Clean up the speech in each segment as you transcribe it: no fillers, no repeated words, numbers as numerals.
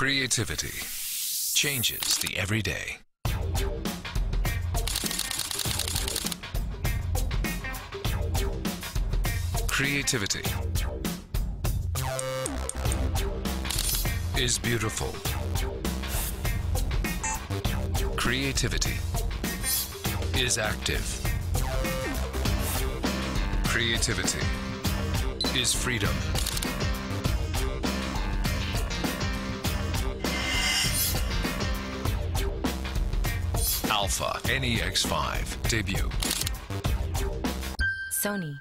Creativity changes the everyday. Creativity is beautiful. Creativity is active. Creativity is freedom. Alpha NEX5 debut. Sony.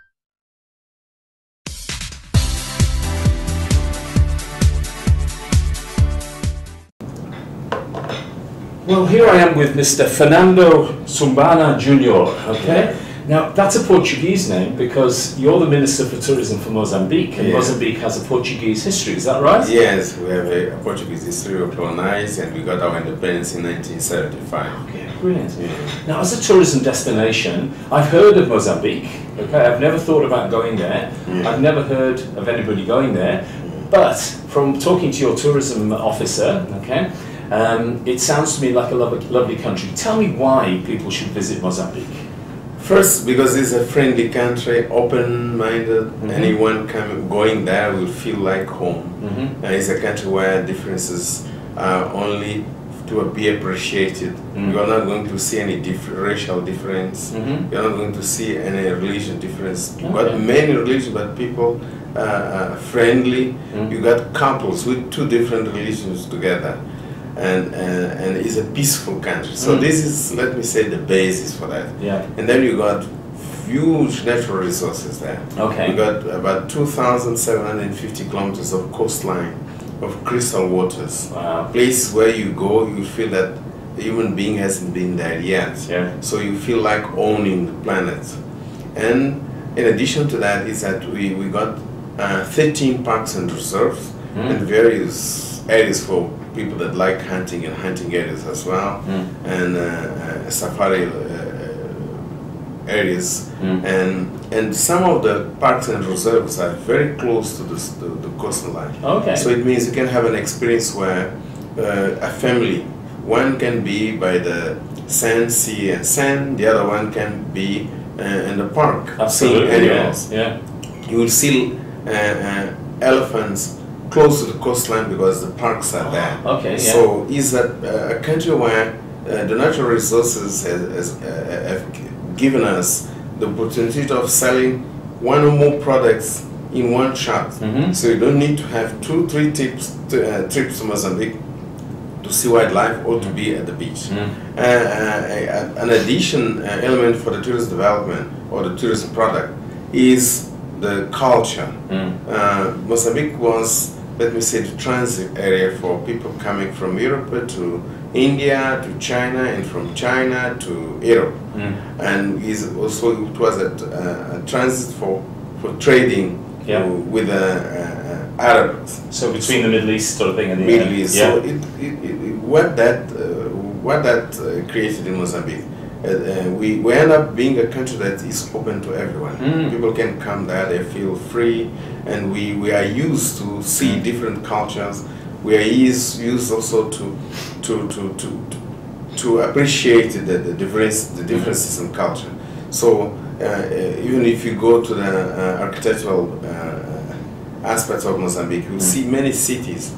Well, here I am with Mr. Fernando Sumbana Jr., okay? Now, that's a Portuguese name because you're the Minister for Tourism for Mozambique, and Mozambique has a Portuguese history, is that right? Yes, we have a Portuguese history of colonized, and we got our independence in 1975. Okay, brilliant. Now, as a tourism destination, I've heard of Mozambique, okay? I've never thought about going there. I've never heard of anybody going there, but from talking to your tourism officer, okay, it sounds to me like a lovely country. Tell me why people should visit Mozambique. First, because it's a friendly country, open-minded. Anyone going there will feel like home. It's a country where differences are only to be appreciated. You are not going to see any racial difference. You are not going to see any religion difference. You got many religions, but people are friendly. You got couples with two different religions together. And it's a peaceful country. So this is, let me say, the basis for that. And then you got huge natural resources there. You got about 2,750 kilometers of coastline, of crystal waters. Places where you go, you feel that the human being hasn't been there yet. So you feel like owning the planet. And in addition to that is that we got 13 parks and reserves and various areas for people that like hunting and hunting areas as well, and safari areas, and some of the parks and reserves are very close to the coastline. So it means you can have an experience where a family, one can be by the sand, sea and sand, the other one can be in the park, seeing animals. You will see elephants close to the coastline because the parks are there. So it's a country where the natural resources have given us the opportunity of selling one or more products in one shot. So you don't need to have 2-3 trips to Mozambique to see wildlife or to be at the beach. An addition element for the tourist development or the tourism product is the culture. Mozambique was, let me say, the transit area for people coming from Europe to India to China, and from China to Europe. And it was a transit for trading with Arabs. So between the Middle East sort of thing and the Middle East. So what that created in Mozambique. We end up being a country that is open to everyone. People can come there, they feel free, and we are used to see different cultures. We are used also to appreciate the differences in culture. So even if you go to the architectural aspects of Mozambique, you'll see many cities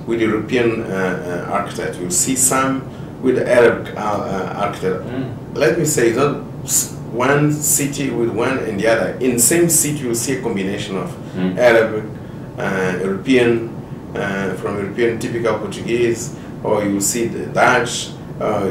with European architecture. You'll see some with Arab architecture. Let me say, not one city with one and the other. In the same city, you'll see a combination of Arab, European, from European typical Portuguese, or you'll see the Dutch, or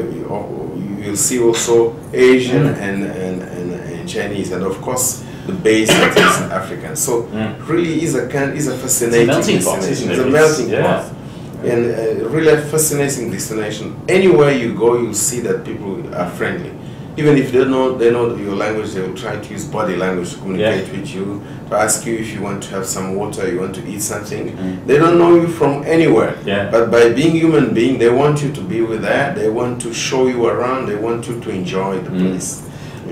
you'll see also Asian and Chinese, and of course the base that is African. So really is a fascinating melting pot, isn't it? It's a melting pot. And really a fascinating destination. Anywhere you go, you'll see that people are friendly. Even if they know your language, they will try to use body language to communicate with you, to ask you if you want to have some water, you want to eat something. They don't know you from anywhere. But by being human being, they want you to be with that. They want to show you around. They want you to enjoy the place.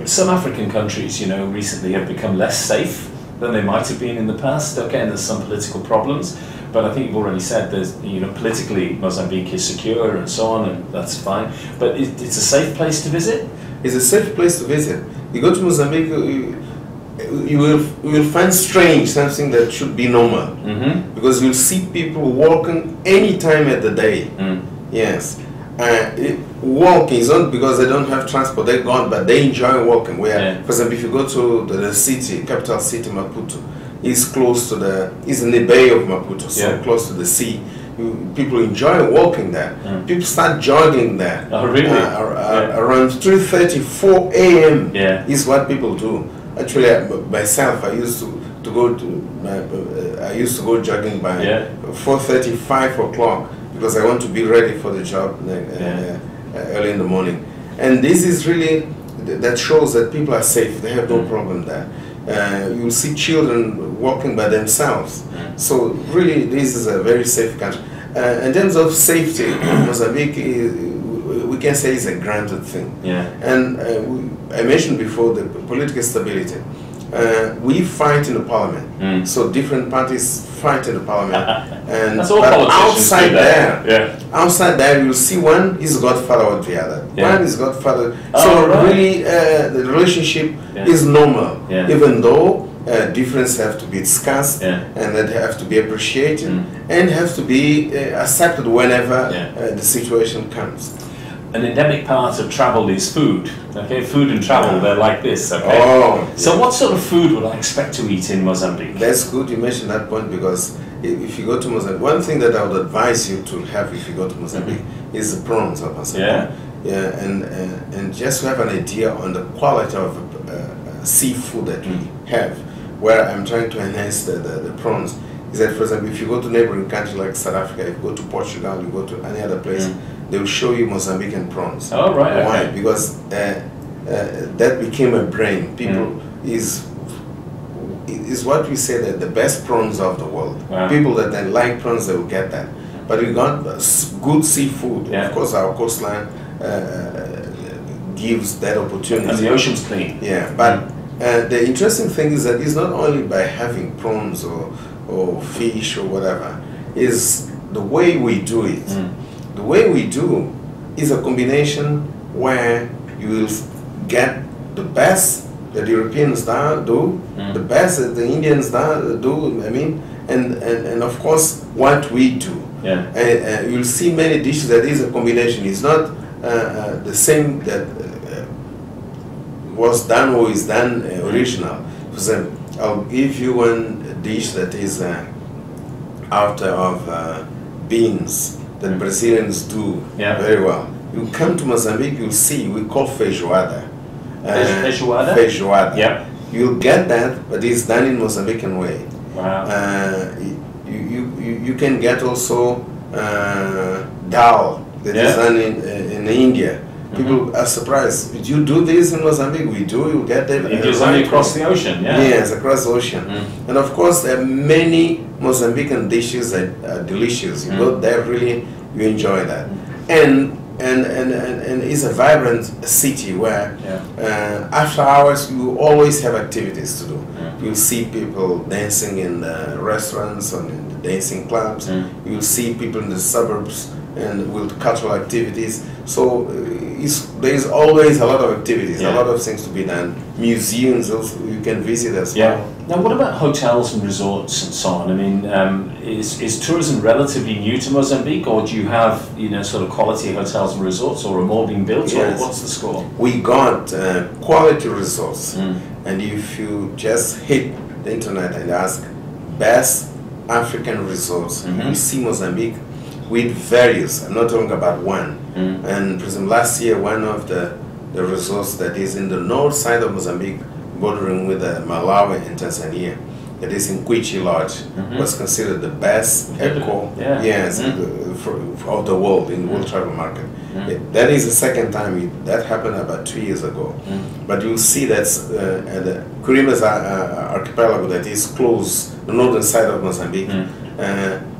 Some African countries, you know, recently have become less safe than they might have been in the past. Okay, and there's some political problems. but I think you've already said there's, politically Mozambique is secure and so on, and that's fine. But it's a safe place to visit? It's a safe place to visit. You go to Mozambique, you will find strange something that should be normal, because you'll see people walking any time of the day. Yes. Walking is not because they don't have transport, they're gone, but they enjoy walking. For example, if you go to the city, capital city, Maputo, it's in the bay of Maputo, so close to the sea. People enjoy walking there. People start jogging there. Oh, really? Around 3:30, 4 a.m. is what people do. Actually, myself, I used to go jogging by 4:30, 5 o'clock, because I want to be ready for the job early in the morning. And this is really, that shows that people are safe. They have no problem there. You'll see children walking by themselves. So really, this is a very safe country. In terms of safety, Mozambique, we can say is a granted thing. And I mentioned before the political stability. We fight in the parliament, so different parties fight in the parliament, and that's all but outside there, you'll see one is godfather of the other. One is godfather. So really, the relationship is normal, even though differences have to be discussed and that have to be appreciated and have to be accepted whenever the situation comes. An endemic part of travel is food. Okay, food and travel, they're like this. Okay. So what sort of food would I expect to eat in Mozambique? That's good you mentioned that point, because if you go to Mozambique, one thing that I would advise you to have if you go to Mozambique is the prawns of Mozambique. And just to have an idea on the quality of seafood that we have, where I'm trying to enhance the prawns, is that, for example, if you go to neighboring countries like South Africa, if you go to Portugal, you go to any other place, they will show you Mozambican prawns. Oh, right. Why? Okay. Because that became a brand. People is what we say that the best prawns of the world. People that then like prawns, they will get that. But we got good seafood. Of course, our coastline gives that opportunity. And the ocean's clean. But the interesting thing is that it's not only by having prawns or fish or whatever, is the way we do it. The way we do is a combination where you will get the best that the Europeans do, the best that the Indians do, and of course what we do. You'll see many dishes that is a combination. It's not the same that was done or is done original. For example, I'll give you one dish that is out of beans that Brazilians do very well. You come to Mozambique, you'll see, we call feijoada. Feijoada? Feijoada. You'll get that, but it's done in Mozambican way. Wow. You can get also dal that is done in India. People are surprised. Did you do this in Mozambique? We do. You get that. India's only across the ocean, Yes, across the ocean. And of course, there are many Mozambican dishes that are delicious. You go there, really, you enjoy that. And it's a vibrant city where after hours you always have activities to do. You'll see people dancing in the restaurants and in the dancing clubs. You'll see people in the suburbs and with cultural activities. So there's always a lot of activities, a lot of things to be done. Museums also you can visit as well. Now, what about hotels and resorts and so on? I mean, is tourism relatively new to Mozambique, or do you have sort of quality hotels and resorts, or are more being built, or what's the score? We got quality resorts, and if you just hit the internet and ask best African resorts, you see Mozambique with various. I'm not talking about one. And for example, last year, one of the resorts that is in the north side of Mozambique, bordering with Malawi and Tanzania, that is in Quiche Lodge, was considered the best eco of the world in the world travel market. That is the second time that happened about 2 years ago. But you'll see that's at the Curimas archipelago that is close, the northern side of Mozambique.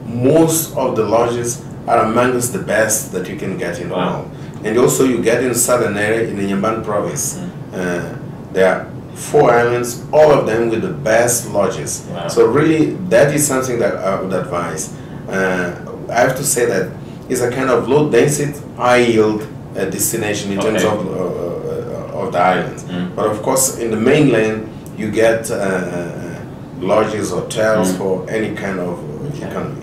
Most of the lodges are amongst the best that you can get in the world. And also you get in the southern area, in the Inhambane province. There are 4 islands, all of them with the best lodges. So really, that is something that I would advise. I have to say that it's a kind of low density, high yield destination in terms of the islands. But of course, in the mainland, you get lodges, hotels for any kind of economy.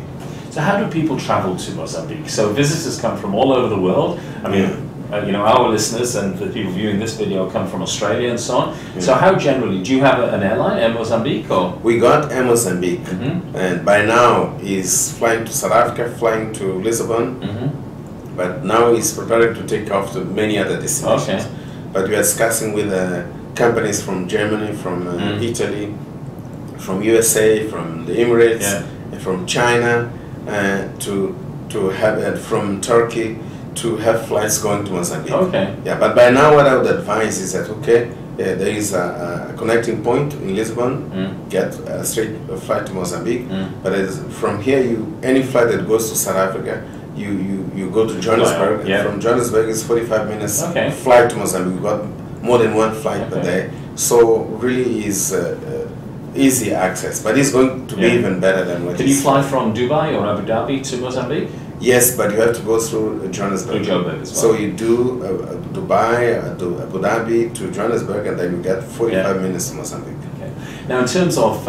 So how do people travel to Mozambique? So visitors come from all over the world. I mean, you know, our listeners and the people viewing this video come from Australia and so on. So how generally, do you have an airline, Air Mozambique? Or? We got Air Mozambique, and by now he's flying to South Africa, flying to Lisbon, but now he's preparing to take off to many other destinations. But we are discussing with companies from Germany, from Italy, from USA, from the Emirates, from China, to have from Turkey, to have flights going to Mozambique. Yeah, but by now what I would advise is that there is a connecting point in Lisbon, get a straight flight to Mozambique, but from here any flight that goes to South Africa, you go to Johannesburg, and from Johannesburg it's 45 minutes flight to Mozambique. We've got more than one flight per day, so really is easy access, but it's going to be even better than what. Can you fly from Dubai or Abu Dhabi to Mozambique? Yes, but you have to go through Johannesburg. As well. So you do Dubai, Abu Dhabi to Johannesburg, and then you get 45 minutes to Mozambique. Now, in terms of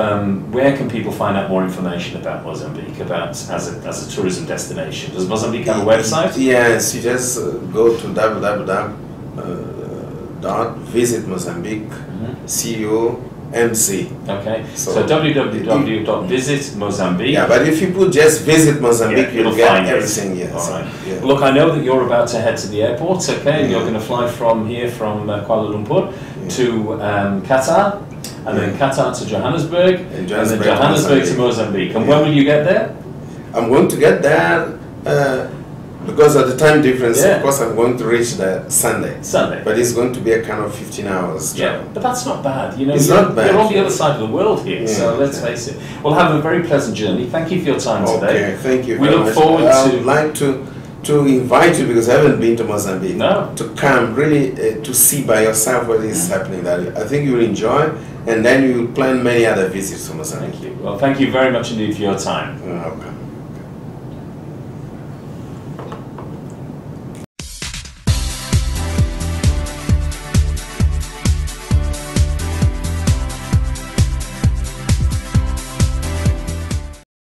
where can people find out more information about Mozambique, as a tourism destination? Does Mozambique have a website? Yes, you just go to www.visitmozambique.co.mz. Okay, so www.visitmozambique. Yeah, but if you put just Visit Mozambique, you'll get everything. Yes. All right. Look, I know that you're about to head to the airport. Okay, you're going to fly from here, from Kuala Lumpur to Qatar, and then Qatar to Johannesburg, and then Johannesburg to Mozambique. And when will you get there? I'm going to get there because of the time difference. Of course, I'm going to reach there Sunday. But it's going to be a kind of 15 hours travel. But that's not bad. You know, it's not bad. You're on the other side of the world here, so let's face it. Well, have a very pleasant journey. Thank you for your time today. Okay, thank you. We look forward to. I would like to invite you, because I haven't been to Mozambique. To come really to see by yourself what is happening there. I think you will enjoy, and then you will plan many other visits to Mozambique. Thank you. Well, thank you very much indeed for your time. You're welcome.